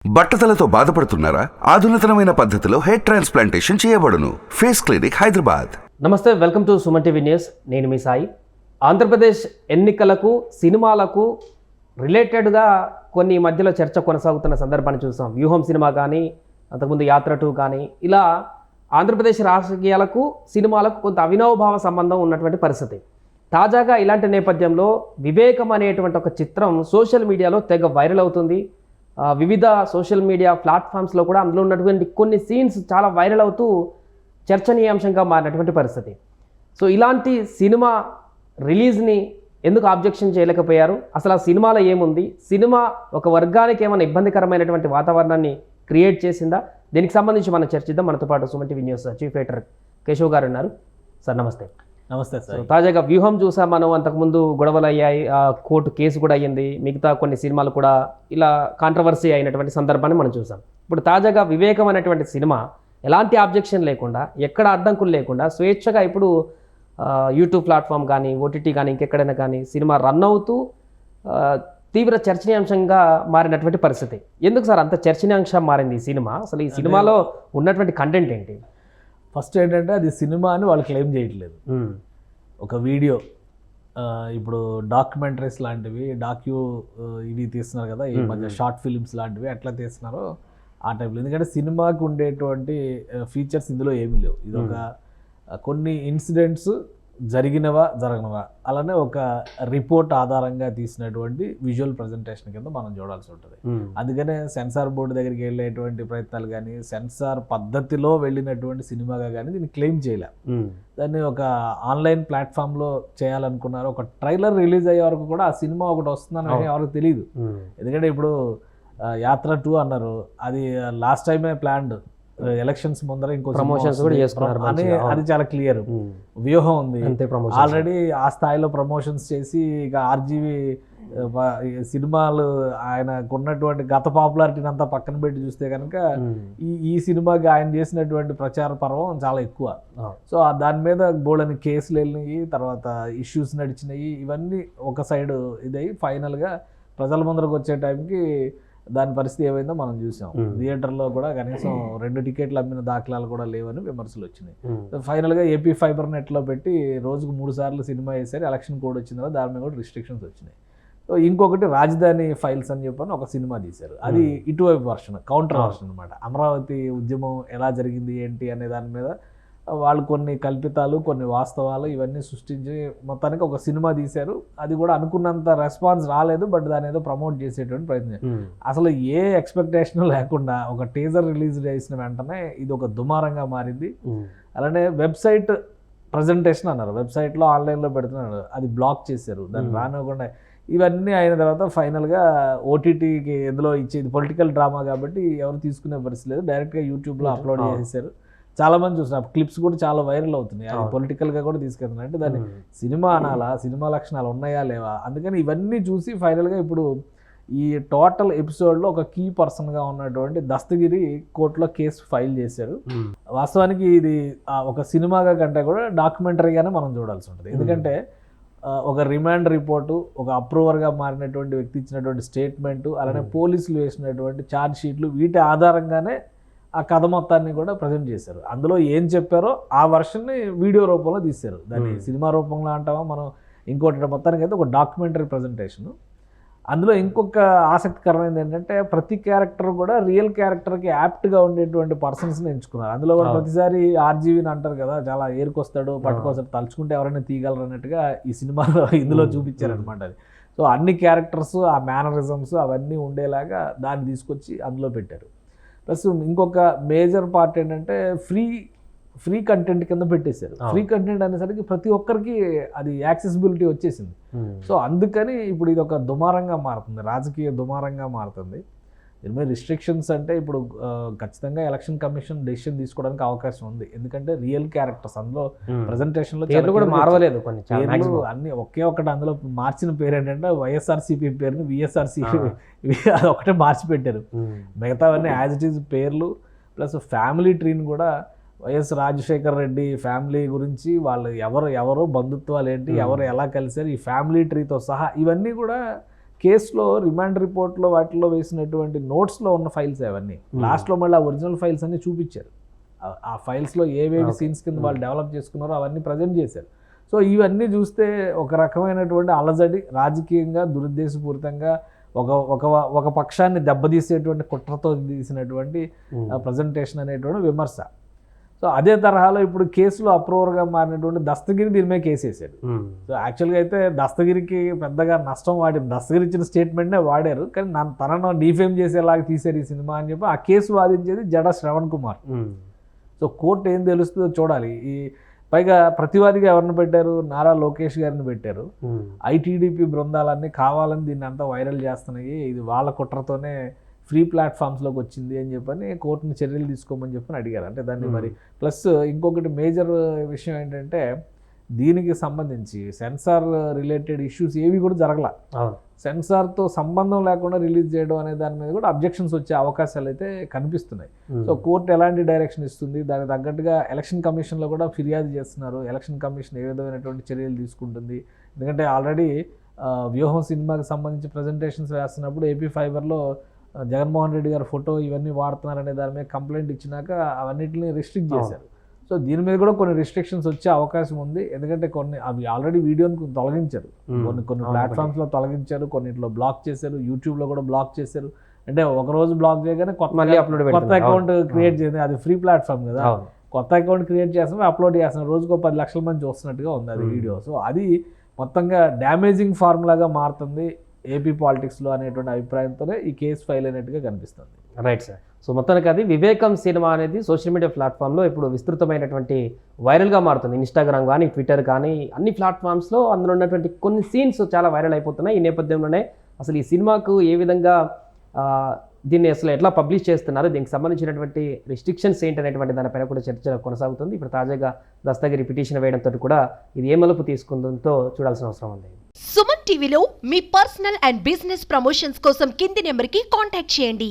బట్టతలతో బాధపడుతున్నారా? ఆధునితనమైన పద్ధతిలో హెయిర్ ట్రాన్స్ప్లాంటేషన్ చేయబడును. Face clinic, Hyderabad. నమస్తే, welcome to Suman TV news. నేను మీ సాయి. ఆంధ్రప్రదేశ్ ఎన్నికలకు సినిమాలకు రిలేటెడ్గా కొన్ని మధ్యలో చర్చ కొనసాగుతున్న సందర్భాన్ని చూసాం. వ్యూహం సినిమా కానీ, అంతకుముందు యాత్ర 2 కానీ, ఇలా ఆంధ్రప్రదేశ్ రాజకీయాలకు సినిమాలకు కొంత అవినావభావ సంబంధం ఉన్నటువంటి పరిస్థితి. తాజాగా ఇలాంటి నేపథ్యంలో వివేకం అనేటువంటి ఒక చిత్రం సోషల్ మీడియాలో తెగ వైరల్ అవుతుంది. వివిధ సోషల్ మీడియా ప్లాట్ఫామ్స్లో కూడా అందులో ఉన్నటువంటి కొన్ని సీన్స్ చాలా వైరల్ అవుతూ చర్చనీయాంశంగా మారినటువంటి పరిస్థితి. సో ఇలాంటి సినిమా రిలీజ్ని ఎందుకు ఆబ్జెక్షన్ చేయలేకపోయారు? అసలు ఆ సినిమాలో ఏముంది? సినిమా ఒక వర్గానికి ఏమైనా ఇబ్బందికరమైనటువంటి వాతావరణాన్ని క్రియేట్ చేసిందా? దీనికి సంబంధించి మనం చర్చిద్దాం. మనతో పాటు Suman TV news chief editor Keshav గారు ఉన్నారు. సార్ నమస్తే. నమస్తే సార్. తాజాగా వ్యూహం చూసాం మనం. అంతకుముందు గొడవలు అయ్యాయి, కోర్టు కేసు కూడా అయ్యింది, మిగతా కొన్ని సినిమాలు కూడా ఇలా కాంట్రవర్సీ అయినటువంటి సందర్భాన్ని మనం చూసాం. ఇప్పుడు తాజాగా వివేకం అనేటువంటి సినిమా ఎలాంటి ఆబ్జెక్షన్ లేకుండా, ఎక్కడ అడ్డంకులు లేకుండా స్వేచ్ఛగా ఇప్పుడు యూట్యూబ్ ప్లాట్ఫామ్ కానీ, ఓటీటీ కానీ, ఇంకెక్కడైనా కానీ సినిమా రన్ అవుతూ తీవ్ర చర్చనీయాంశంగా మారినటువంటి పరిస్థితి. ఎందుకు సార్ అంత చర్చనీయాంశం మారింది ఈ సినిమా? అసలు ఈ సినిమాలో ఉన్నటువంటి కంటెంట్ ఏంటి? ఫస్ట్ ఏంటంటే అది సినిమా అని వాళ్ళు క్లెయిమ్ చేయట్లేదు. ఒక వీడియో, ఇప్పుడు డాక్యుమెంటరీస్ లాంటివి, ఇవి తీస్తున్నారు కదా ఈ మధ్య, షార్ట్ ఫిలిమ్స్ లాంటివి ఎట్లా తీస్తున్నారో ఆ టైప్లో. ఎందుకంటే సినిమాకి ఉండేటువంటి ఫీచర్స్ ఇందులో ఏమీ లేవు. ఇది ఒక కొన్ని ఇన్సిడెంట్స్ జరిగినవా జరగనవా అలానే ఒక రిపోర్ట్ ఆధారంగా తీసినటువంటి విజువల్ ప్రజెంటేషన్ కింద మనం చూడాల్సి ఉంటుంది. అందుకనే సెన్సార్ బోర్డు దగ్గరికి వెళ్ళేటువంటి ప్రయత్నాలు కానీ, సెన్సార్ పద్ధతిలో వెళ్ళినటువంటి సినిమాగా కానీ దీన్ని క్లెయిమ్ చేయలే. దాన్ని ఒక ఆన్లైన్ ప్లాట్ఫామ్లో చేయాలనుకున్నారు. ఒక ట్రైలర్ రిలీజ్ అయ్యే వరకు కూడా ఆ సినిమా ఒకటి వస్తుందని ఎవరికి తెలియదు. ఎందుకంటే ఇప్పుడు యాత్ర 2 అన్నారు, అది లాస్ట్ టైమే ప్లాన్డ్. ఎలక్షన్స్ ముందర ఇంకో ప్రమోషన్స్ కూడా చేసుకున్నారు అని అది చాలా క్లియర్. వ్యూహం ఉంది ఆల్రెడీ ఆ స్థాయిలో ప్రమోషన్స్ చేసి, ఇక ఆర్జీవి సినిమాలు ఆయనకు ఉన్నటువంటి గత పాపులారిటీని అంతా పక్కన పెట్టి చూస్తే కనుక ఈ సినిమాకి ఆయన చేసినటువంటి ప్రచార పర్వం చాలా ఎక్కువ. సో దాని మీద బోల్డని కేసులు వెళ్ళినాయి, తర్వాత ఇష్యూస్ నడిచినాయి. ఇవన్నీ ఒక సైడ్ ఇదై ఫైనల్గా ప్రజల ముందరకు వచ్చే టైంకి దాని పరిస్థితి ఏమైందో మనం చూసాం. థియేటర్లో కూడా కనీసం 2 టికెట్లు అమ్మిన దాఖలాలు కూడా లేవని విమర్శలు వచ్చినాయి. ఫైనల్గా ఏపీ ఫైబర్ నెట్లో పెట్టి రోజుకు 3 సార్లు సినిమా వేసారు. ఎలక్షన్ కోడ్ వచ్చిందో దాని మీద కూడా రిస్ట్రిక్షన్స్ వచ్చినాయి. సో ఇంకొకటి రాజధాని ఫైల్స్ అని చెప్పని ఒక సినిమా తీశారు. అది ఇటువైపు వర్షన్, కౌంటర్ వర్షన్ అనమాట. అమరావతి ఉద్యమం ఎలా జరిగింది ఏంటి అనే దాని మీద వాళ్ళు కొన్ని కల్పితాలు, కొన్ని వాస్తవాలు ఇవన్నీ సృష్టించి మొత్తానికి ఒక సినిమా తీశారు. అది కూడా అనుకున్నంత రెస్పాన్స్ రాలేదు, బట్ దాని ఏదో ప్రమోట్ చేసేటువంటి ప్రయత్నం. అసలు ఏ ఎక్స్పెక్టేషన్ లేకుండా ఒక టీజర్ రిలీజ్ చేసిన వెంటనే ఇది ఒక దుమారంగా మారింది. అలానే వెబ్సైట్ ప్రజెంటేషన్ అన్నారు, వెబ్సైట్లో ఆన్లైన్లో పెడుతున్నారు, అది బ్లాక్ చేశారు, దాన్ని రానివ్వకుండా. ఇవన్నీ అయిన తర్వాత ఫైనల్గా ఓటీటీకి ఎందులో ఇచ్చేది పొలిటికల్ డ్రామా కాబట్టి ఎవరు తీసుకునే పరిస్థితి లేదు, డైరెక్ట్గా యూట్యూబ్లో అప్లోడ్ చేసేసారు. చాలా మంది చూస్తున్నారు, క్లిప్స్ కూడా చాలా వైరల్ అవుతున్నాయి. అది పొలిటికల్గా కూడా తీసుకెళ్తున్నారు. అంటే దాన్ని సినిమా అనాలా, సినిమా లక్షణాలు ఉన్నాయా లేవా? అందుకని ఇవన్నీ చూసి ఫైనల్గా ఇప్పుడు ఈ టోటల్ ఎపిసోడ్లో ఒక కీ పర్సన్గా ఉన్నటువంటి దస్తగిరి కోర్టులో కేసు ఫైల్ చేశారు. వాస్తవానికి ఇది ఒక సినిమాగా కంటే కూడా డాక్యుమెంటరీగానే మనం చూడాల్సి ఉంటుంది. ఎందుకంటే ఒక రిమాండ్ రిపోర్టు, ఒక అప్రూవర్గా మారినటువంటి వ్యక్తి ఇచ్చినటువంటి స్టేట్మెంటు, అలానే పోలీసులు వేసినటువంటి ఛార్జ్ షీట్లు, వీటి ఆధారంగానే ఆ కథ మొత్తాన్ని కూడా ప్రజెంట్ చేశారు. అందులో ఏం చెప్పారో ఆ వర్షన్ని వీడియో రూపంలో తీశారు. దాన్ని సినిమా రూపంలో అంటామా మనం, ఇంకోటి మొత్తానికి అయితే ఒక డాక్యుమెంటరీ ప్రజెంటేషన్. అందులో ఇంకొక ఆసక్తికరమైనది ఏంటంటే ప్రతి క్యారెక్టర్ కూడా రియల్ క్యారెక్టర్కి యాప్ట్గా ఉండేటువంటి పర్సన్స్ని ఎంచుకున్నారు. అందులో కూడా ప్రతిసారి ఆర్జీవిని అంటారు కదా, చాలా ఏరుకొస్తాడు, పట్టుకొస్తాడు, తలుచుకుంటే ఎవరైనా తీయగలరు అన్నట్టుగా ఈ సినిమాలో ఇందులో చూపించారనమాట. అది సో అన్ని క్యారెక్టర్స్, ఆ మేనరిజమ్స్ అవన్నీ ఉండేలాగా దాన్ని తీసుకొచ్చి అందులో పెట్టారు. ప్లస్ ఇంకొక మేజర్ పార్ట్ ఏంటంటే ఫ్రీ కంటెంట్ కింద పెట్టేశారు. ఫ్రీ కంటెంట్ అనేసరికి ప్రతి ఒక్కరికి అది యాక్సెసిబిలిటీ వచ్చేసింది. సో అందుకని ఇప్పుడు ఇది ఒక దుమారంగా మారుతుంది, రాజకీయ దుమారంగా మారుతుంది. దీని మీద రిస్ట్రిక్షన్స్ అంటే ఇప్పుడు ఖచ్చితంగా ఎలక్షన్ కమిషన్ డెసిషన్ తీసుకోవడానికి అవకాశం ఉంది. ఎందుకంటే రియల్ క్యారెక్టర్స్ అందులో ప్రజెంటేషన్లో కూడా మారవలేదు, కొన్ని అన్ని ఒకే ఒకటి. అందులో మార్చిన పేరు ఏంటంటే వైఎస్ఆర్సీపీ పేరుని విఎస్ఆర్సీపీ అది ఒకటే మార్చి పెట్టారు. మిగతావన్నీ యాజ్ ఇట్ ఈజ్ పేర్లు. ప్లస్ ఫ్యామిలీ ట్రీని కూడా వైఎస్ రాజశేఖర్ రెడ్డి ఫ్యామిలీ గురించి, వాళ్ళు ఎవరు బంధుత్వాలు ఏంటి, ఎవరు ఎలా కలిసారు, ఈ ఫ్యామిలీ ట్రీతో సహా ఇవన్నీ కూడా కేసులో రిమాండ్ రిపోర్ట్లో వాటిలో వేసినటువంటి నోట్స్లో ఉన్న ఫైల్స్ అవన్నీ లాస్ట్లో మళ్ళీ ఆ ఒరిజినల్ ఫైల్స్ అన్ని చూపించారు. ఆ ఫైల్స్లో ఏవేవి సీన్స్ కింద వాళ్ళు డెవలప్ చేసుకున్నారో అవన్నీ ప్రజెంట్ చేశారు. సో ఇవన్నీ చూస్తే ఒక రకమైనటువంటి అలజడి, రాజకీయంగా దురుద్దేశపూరితంగా ఒక పక్షాన్ని దెబ్బతీసేటువంటి కుట్రతో తీసినటువంటి ప్రజెంటేషన్ అనేటువంటి విమర్శ. సో అదే తరహాలో ఇప్పుడు కేసులో అప్రూవర్గా మారినటువంటి దస్తగిరి దీని మీద కేసు వేసాడు. సో యాక్చువల్గా అయితే దస్తగిరికి పెద్దగా నష్టం దస్తగిరి ఇచ్చిన స్టేట్మెంట్నే వాడారు, కానీ తనను డీఫేమ్ చేసేలాగా తీశారు ఈ సినిమా అని చెప్పి ఆ కేసు వాదించేది జడ శ్రవణ్ కుమార్. సో కోర్టు ఏం తెలుస్తుందో చూడాలి. ఈ పైగా ప్రతివాదిగా ఎవరిని పెట్టారు? నారా లోకేష్ గారిని పెట్టారు. ఐటీడీపీ బృందాలన్నీ కావాలని దీన్ని అంతా వైరల్ చేస్తున్నాయి, ఇది వాళ్ళ కుట్రతోనే ఫ్రీ ప్లాట్ఫామ్స్లోకి వచ్చింది అని చెప్పని కోర్టుని చర్యలు తీసుకోమని చెప్పని అడిగారు. అంటే దాన్ని మరి ప్లస్ ఇంకొకటి మేజర్ విషయం ఏంటంటే దీనికి సంబంధించి సెన్సార్ రిలేటెడ్ ఇష్యూస్ ఏవి కూడా జరగల. సెన్సార్తో సంబంధం లేకుండా రిలీజ్ చేయడం అనే దాని మీద కూడా అబ్జెక్షన్స్ వచ్చే అవకాశాలు అయితే కనిపిస్తున్నాయి. సో కోర్టు ఎలాంటి డైరెక్షన్ ఇస్తుంది, దానికి తగ్గట్టుగా ఎలక్షన్ కమిషన్లో కూడా ఫిర్యాదు చేస్తున్నారు. ఎలక్షన్ కమిషన్ ఏ విధమైనటువంటి చర్యలు తీసుకుంటుంది? ఎందుకంటే ఆల్రెడీ వ్యూహం సినిమాకి సంబంధించి ప్రజెంటేషన్స్ వేస్తున్నప్పుడు ఏపీ ఫైబర్లో జగన్మోహన్ రెడ్డి గారి ఫోటో ఇవన్నీ వాడుతున్నారనే దాని మీద కంప్లైంట్ ఇచ్చినాక అవన్నిటిని రిస్ట్రిక్ట్ చేశారు. సో దీని మీద కూడా కొన్ని రిస్ట్రిక్షన్స్ వచ్చే అవకాశం ఉంది. ఎందుకంటే కొన్ని అవి ఆల్రెడీ వీడియోని తొలగించారు, కొన్ని ప్లాట్ఫామ్స్లో తొలగించారు, కొన్నిట్లో బ్లాక్ చేశారు, యూట్యూబ్లో కూడా బ్లాక్ చేశారు. అంటే ఒక రోజు బ్లాక్ చేయగానే కొత్త అకౌంట్ క్రియేట్ చేయండి, అది ఫ్రీ ప్లాట్ఫామ్ కదా, కొత్త అకౌంట్ క్రియేట్ చేస్తాం అప్లోడ్ చేస్తున్నారు, రోజుకో 10 లక్షల మంది చూస్తున్నట్టుగా ఉంది అది వీడియో. సో అది మొత్తంగా డ్యామేజింగ్ ఫార్ములాగా మారుతుంది ఏపీ పాలిటిక్స్లో అనేటువంటి అభిప్రాయంతోనే ఈ కేసు ఫైల్ అయినట్టుగా కనిపిస్తుంది. Right sir. సో మొత్తానికి అది వివేకం సినిమా అనేది సోషల్ మీడియా ప్లాట్ఫామ్లో ఇప్పుడు విస్తృతమైనటువంటి వైరల్గా మారుతుంది. ఇన్స్టాగ్రామ్ కానీ, ట్విట్టర్ కానీ, అన్ని ప్లాట్ఫామ్స్లో అందులో ఉన్నటువంటి కొన్ని సీన్స్ చాలా వైరల్ అయిపోతున్నాయి. ఈ నేపథ్యంలోనే అసలు ఈ సినిమాకు ఏ విధంగా దీన్ని అసలు ఎట్లా పబ్లిష్ చేస్తున్నారు, దీనికి సంబంధించినటువంటి రిస్ట్రిక్షన్స్ ఏంటనేటువంటి దానిపైన కూడా చర్చ కొనసాగుతుంది. ఇప్పుడు తాజాగా దస్తగిరి పిటిషన్ వేయడంతో కూడా ఇది ఏ మలుపు తీసుకుందో చూడాల్సిన అవసరం ఉంది. సుమన్ టీవీలో మీ పర్సనల్ అండ్ బిజినెస్ ప్రమోషన్స్ కోసం కింది నెంబర్కి కాంటాక్ట్ చేయండి.